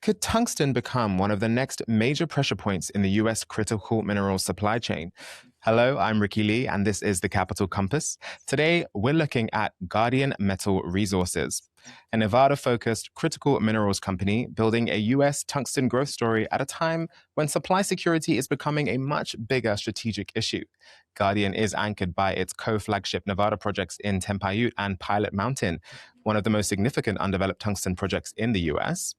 Could tungsten become one of the next major pressure points in the US critical minerals supply chain? Hello, I'm Ricky Lee, and this is the Capital Compass. Today, we're looking at Guardian Metal Resources, a Nevada focused critical minerals company building a US tungsten growth story at a time when supply security is becoming a much bigger strategic issue. Guardian is anchored by its co flagship Nevada projects in Tempayute and Pilot Mountain, one of the most significant undeveloped tungsten projects in the US.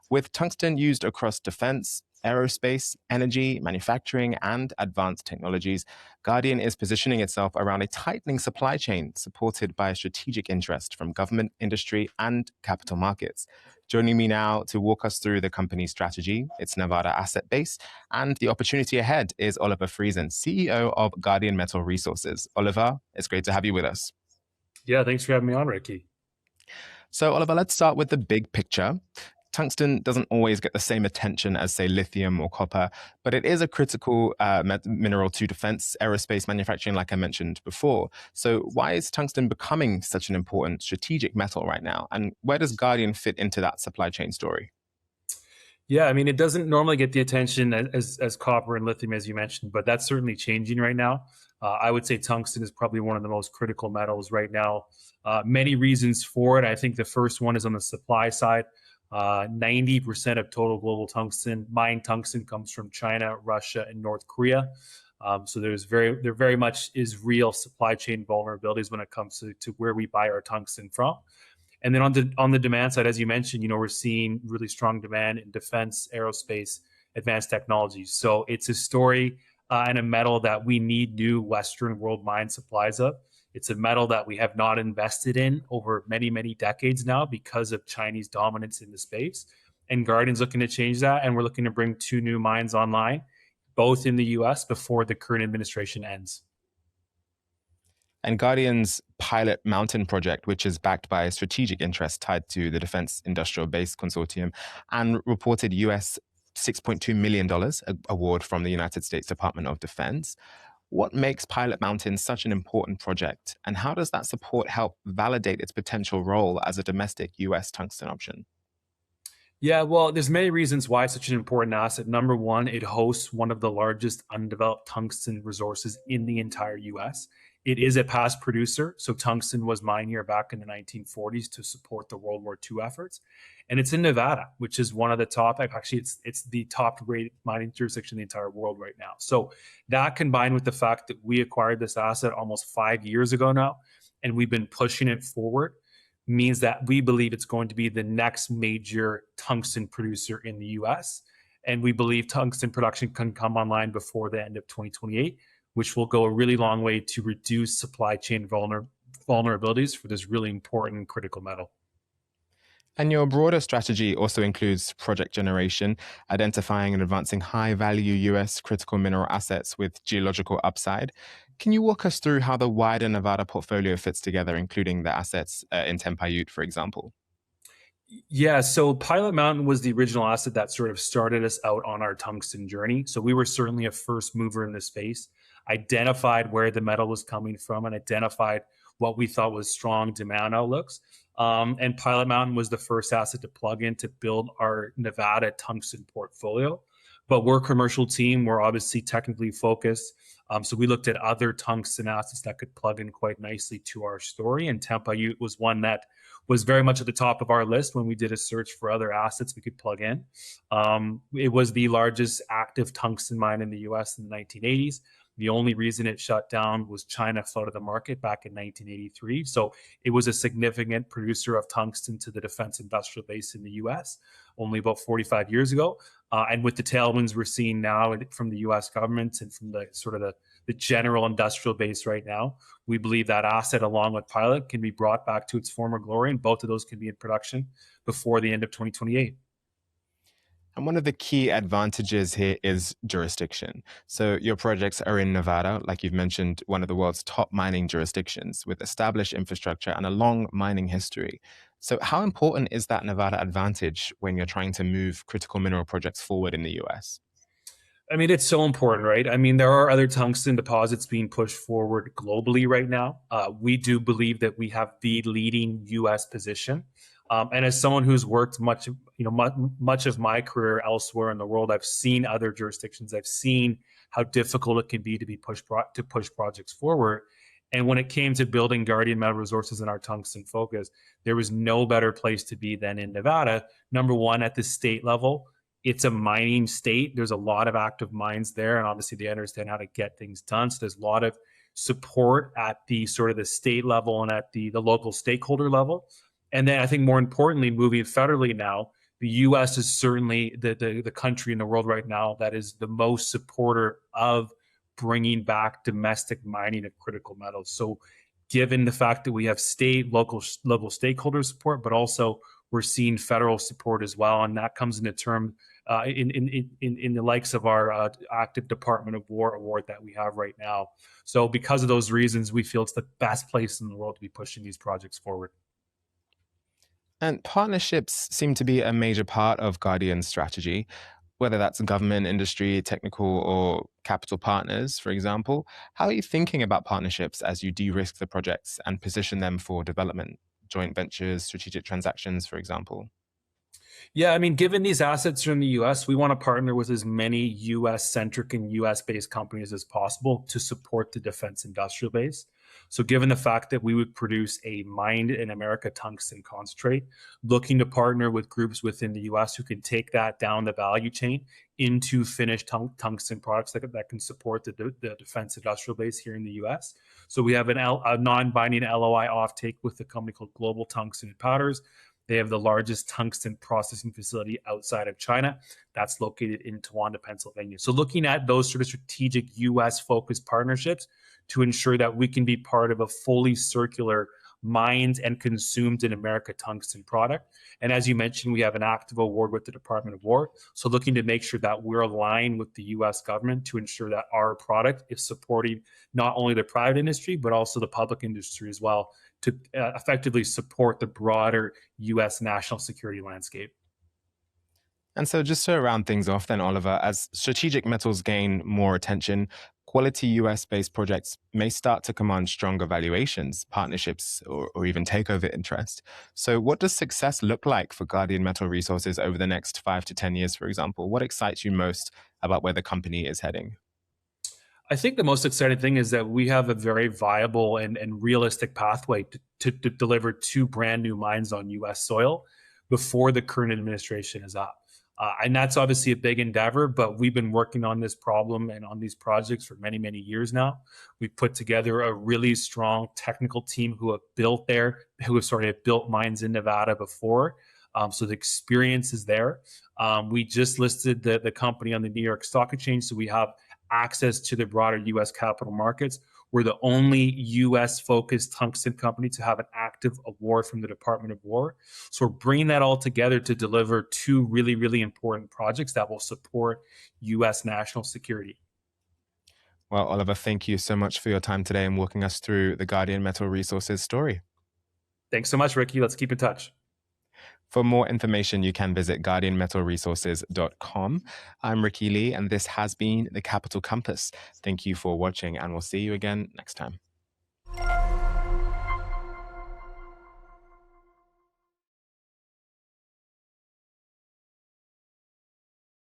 With tungsten used across defense, aerospace, energy, manufacturing, and advanced technologies, Guardian is positioning itself around a tightening supply chain supported by a strategic interest from government, industry, and capital markets. Joining me now to walk us through the company's strategy, its Nevada asset base, and the opportunity ahead is Oliver Friesen, CEO of Guardian Metal Resources. Oliver, it's great to have you with us. Yeah, thanks for having me on, Ricky. So, Oliver, let's start with the big picture. Tungsten doesn't always get the same attention as, say, lithium or copper, but it is a critical mineral to defense, aerospace manufacturing, like I mentioned before. So why is tungsten becoming such an important strategic metal right now? And where does Guardian fit into that supply chain story? Yeah, I mean, it doesn't normally get the attention as copper and lithium, as you mentioned, but that's certainly changing right now. I would say tungsten is probably one of the most critical metals right now. Many reasons for it. I think the first one is on the supply side. 90% of total global tungsten, mined tungsten, comes from China, Russia, and North Korea. So there very much is real supply chain vulnerabilities when it comes to where we buy our tungsten from. And then on the demand side, as you mentioned, we're seeing really strong demand in defense, aerospace, advanced technologies. So it's a story and a metal that we need new Western world mine supplies of. It's a metal that we have not invested in over many, many decades now because of Chinese dominance in the space. And Guardian's looking to change that. And we're looking to bring 2 new mines online, both in the US before the current administration ends. And Guardian's Pilot Mountain project, which is backed by a strategic interest tied to the Defense Industrial Base Consortium and reported US $6.2 million award from the United States Department of Defense. What makes Pilot Mountain such an important project, and how does that support help validate its potential role as a domestic US tungsten option? Yeah, well, there's many reasons why it's such an important asset. Number one, it hosts one of the largest undeveloped tungsten resources in the entire US. It is a past producer, so tungsten was mined here back in the 1940s to support the World War II efforts. And it's in Nevada, which is one of the top, actually, it's the top rated mining jurisdiction in the entire world right now. So that combined with the fact that we acquired this asset almost 5 years ago now, and we've been pushing it forward, means that we believe it's going to be the next major tungsten producer in the US. And we believe tungsten production can come online before the end of 2028, which will go a really long way to reduce supply chain vulnerabilities for this really important and critical metal. And your broader strategy also includes project generation, identifying and advancing high value US critical mineral assets with geological upside. Can you walk us through how the wider Nevada portfolio fits together, including the assets in Tempayute, for example? Yeah, so Pilot Mountain was the original asset that sort of started us out on our tungsten journey. So we were certainly a first mover in this space, identified where the metal was coming from, and identified what we thought was strong demand outlooks. And Pilot Mountain was the first asset to plug in to build our Nevada tungsten portfolio. But we're a commercial team. We're obviously technically focused. So we looked at other tungsten assets that could plug in quite nicely to our story. And Tempayute was one that was very much at the top of our list when we did a search for other assets we could plug in. It was the largest active tungsten mine in the US in the 1980s. The only reason it shut down was China flooded the market back in 1983. So it was a significant producer of tungsten to the defense industrial base in the US only about 45 years ago. And with the tailwinds we're seeing now from the US government and from the sort of the general industrial base right now, we believe that asset along with Pilot can be brought back to its former glory, and both of those can be in production before the end of 2028. And one of the key advantages here is jurisdiction. So your projects are in Nevada, like you've mentioned, one of the world's top mining jurisdictions with established infrastructure and a long mining history. So how important is that Nevada advantage when you're trying to move critical mineral projects forward in the US? I mean, it's so important, right? I mean, there are other tungsten deposits being pushed forward globally right now. We do believe that we have the leading US position. And as someone who's worked much of my career elsewhere in the world, I've seen other jurisdictions. I've seen how difficult it can be to push projects forward. And when it came to building Guardian Metal Resources in our tungsten focus, there was no better place to be than in Nevada. Number one, at the state level, it's a mining state. There's a lot of active mines there, and obviously they understand how to get things done. So there's a lot of support at the sort of the state level and at the local stakeholder level. And then I think more importantly, moving federally now, the U.S. is certainly the country in the world right now that is the most supporter of bringing back domestic mining of critical metals. So given the fact that we have state, local stakeholder support, but also we're seeing federal support as well, and that comes into term in the likes of our active Department of War award that we have right now. So because of those reasons, we feel it's the best place in the world to be pushing these projects forward. And partnerships seem to be a major part of Guardian's strategy, whether that's government, industry, technical, or capital partners, for example. How are you thinking about partnerships as you de-risk the projects and position them for development, joint ventures, strategic transactions, for example? Yeah, I mean, given these assets are in the US, we want to partner with as many US centric and US based companies as possible to support the defense industrial base. So, given the fact that we would produce a mined in America tungsten concentrate, looking to partner with groups within the US who can take that down the value chain into finished tungsten products that can support the defense industrial base here in the US. So, we have a non binding LOI offtake with a company called Global Tungsten and Powders. They have the largest tungsten processing facility outside of China. That's located in Towanda, Pennsylvania. So looking at those sort of strategic US-focused partnerships to ensure that we can be part of a fully circular mined and consumed in America tungsten product. And as you mentioned, we have an active award with the Department of War. So looking to make sure that we're aligned with the US government to ensure that our product is supporting not only the private industry, but also the public industry as well to effectively support the broader US national security landscape. And so, just to round things off, then, Oliver, as strategic metals gain more attention, quality US based projects may start to command stronger valuations, partnerships, or even takeover interest. So, what does success look like for Guardian Metal Resources over the next 5 to 10 years, for example? What excites you most about where the company is heading? I think the most exciting thing is that we have a very viable and realistic pathway to deliver two brand new mines on US soil before the current administration is up. And that's obviously a big endeavor, but we've been working on this problem and on these projects for many, many years now. We've put together a really strong technical team who have built mines in Nevada before. So the experience is there. We just listed the company on the New York Stock Exchange, so we have access to the broader US capital markets. We're the only US focused tungsten company to have an active award from the Department of War. So we're bringing that all together to deliver two really, really important projects that will support US national security. Well, Oliver, thank you so much for your time today and walking us through the Guardian Metal Resources story. Thanks so much, Ricky. Let's keep in touch. For more information, you can visit guardianmetalresources.com. I'm Ricky Lee, and this has been the Capital Compass. Thank you for watching, and we'll see you again next time.